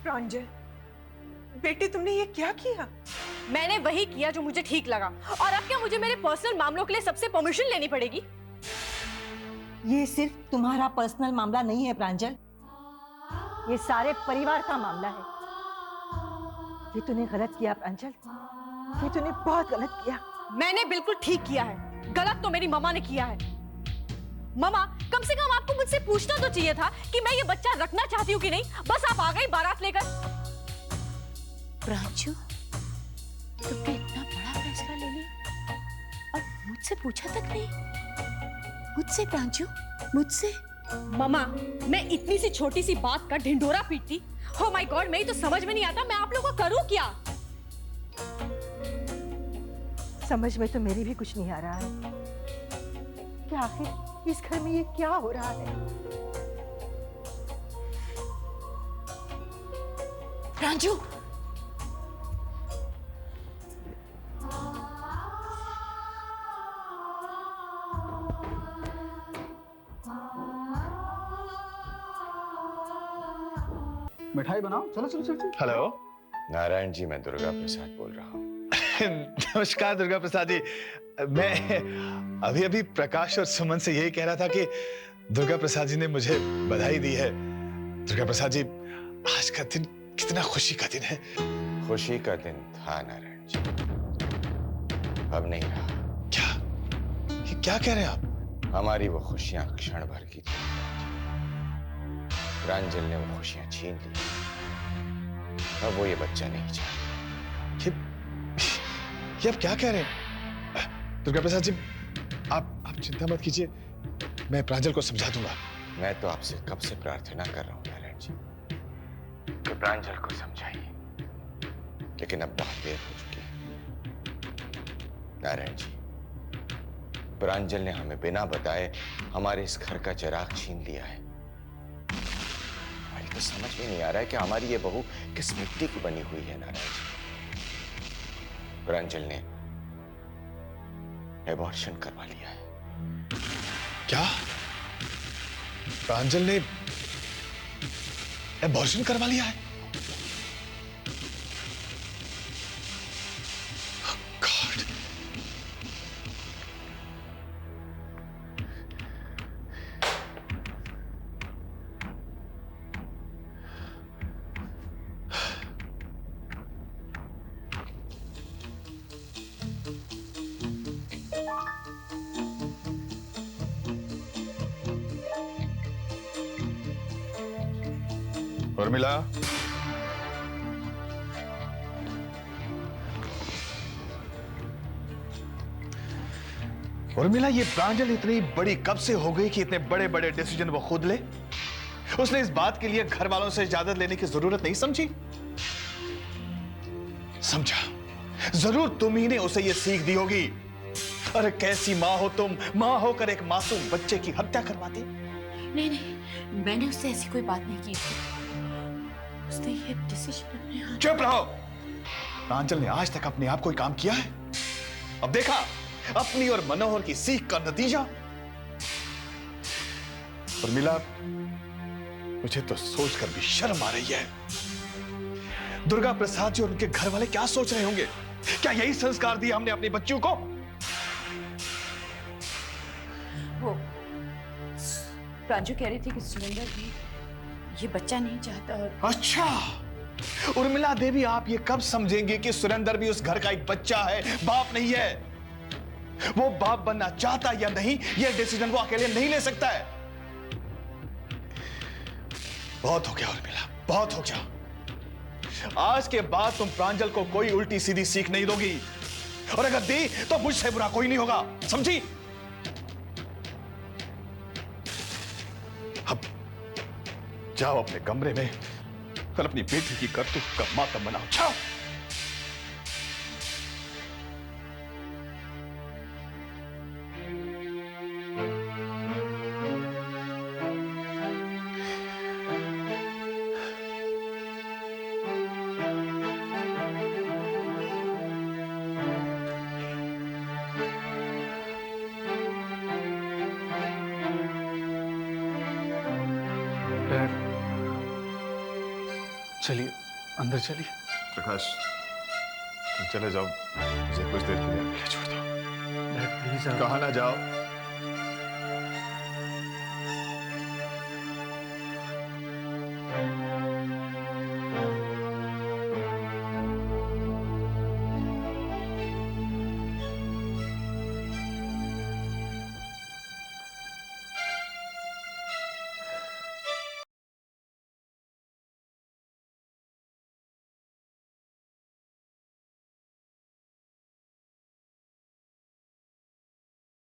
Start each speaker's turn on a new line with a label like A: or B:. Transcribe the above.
A: प्रांजल, बेटे तुमने ये क्या किया?
B: मैंने वही किया जो मुझे ठीक लगा। और अब क्या मुझे मेरे पर्सनल मामलों के लिए सबसे परमिशन लेनी पड़ेगी?
C: ये सिर्फ तुम्हारा पर्सनल मामला नहीं है प्रांजल, ये सारे परिवार का मामला है। ये तूने गलत किया प्रांजल, ये तूने बहुत गलत किया।
B: मैंने बिल्कुल ठीक किया है, गलत तो मेरी मम्मा ने किया है। मम्मा, कम से कम आपको मुझसे पूछना तो चाहिए था कि मैं ये बच्चा रखना चाहती हूँ कि नहीं। बस आप आ गई बारात लेकर।
D: प्रांजू, तुमने इतना बड़ा फैसला ले लिया और मुझसे पूछा तक नहीं? मुझसे प्रांजू, मुझसे?
B: मम्मा, मैं इतनी सी छोटी सी बात का ढिंढोरा पीटती। हो माय गॉड, मेरी तो समझ में नहीं आता मैं आप लोगों को करूं क्या।
C: समझ में तो मेरी भी कुछ नहीं आ रहा है कि आखिर इस घर में ये क्या हो रहा है।
D: प्रांजू,
E: मिठाई बनाओ, चलो चलो चलो।
F: हेलो।
G: नारायण जी, मैं दुर्गा प्रसाद बोल रहा हूँ।
F: नमस्कार दुर्गा प्रसाद जी। मैं अभी अभी प्रकाश और सुमन से यही कह रहा था कि दुर्गा प्रसाद जी ने मुझे बधाई दी है। दुर्गा प्रसाद जी, आज का दिन कितना खुशी का दिन है।
G: खुशी का दिन था नारायण जी, अब नहीं रहा।
F: क्या? ये क्या कह रहे हैं आप?
G: हमारी वो खुशियां क्षण भर की थी। प्रांजल ने वो खुशियां छीन ली। अब वो ये बच्चा नहीं चाहता।
F: ये आप क्या कह रहे हैं? दुर्गा प्रसाद जी, आप चिंता मत कीजिए, मैं प्रांजल को समझा दूंगा।
G: मैं तो आपसे कब से प्रार्थना कर रहा हूं नारायण जी कि प्रांजल को समझाइए, लेकिन अब बहुत देर हो चुकी है। नारायण जी, प्रांजल ने हमें बिना बताए हमारे इस घर का चिराग छीन लिया है। हमारी तो समझ में नहीं आ रहा है कि हमारी ये बहू किस मिट्टी की बनी हुई है। नारायण जी, प्रांजल ने एबॉर्शन करवा लिया है।
F: क्या? प्रांजल ने एबॉर्शन करवा लिया है? गॉड! उर्मिला, उर्मिला, ये प्रांजल इतनी बड़ी कब से हो गई कि इतने बड़े बड़े डिसीजन वो खुद ले? उसने इस बात के लिए घर वालों से इजाजत लेने की जरूरत नहीं समझी? समझा, जरूर तुम ही ने उसे ये सीख दी होगी। अरे कैसी मां हो तुम, मां होकर एक मासूम बच्चे की हत्या करवाती।
D: नहीं नहीं, मैंने उससे ऐसी कोई बात नहीं की थी। उसने ये डिसीजन अपने हाथ।
F: चुप रहो। प्रांजल ने आज तक अपने आप कोई काम किया है? अब देखा अपनी और मनोहर की सीख का नतीजा। उर्मिला, मुझे तो सोचकर भी शर्म आ रही है। दुर्गा प्रसाद जी और उनके घर वाले क्या सोच रहे होंगे? क्या यही संस्कार दिया हमने अपनी बच्चियों को?
D: वो प्रांजू कह रही थी कि सुरेंद्र भी ये बच्चा नहीं चाहता। और
F: अच्छा, उर्मिला देवी, आप ये कब समझेंगे कि सुरेंद्र भी उस घर का एक बच्चा है, बाप नहीं है? वो बाप बनना चाहता या नहीं, ये डिसीजन वो अकेले नहीं ले सकता है। बहुत हो गया उर्मिला, बहुत हो गया। आज के बाद तुम प्रांजल को कोई उल्टी सीधी सीख नहीं दोगी, और अगर दी तो मुझसे बुरा कोई नहीं होगा, समझी? अब जाओ अपने कमरे में और अपनी बेटी की करतूत का मातम मनाओ। जाओ।
E: चलिए अंदर चलिए।
F: प्रकाश, तुम चले जाओ, मुझे कुछ देर के लिए अकेले छोड़ दो।
E: डैड प्लीज
F: कहा ना जाओ।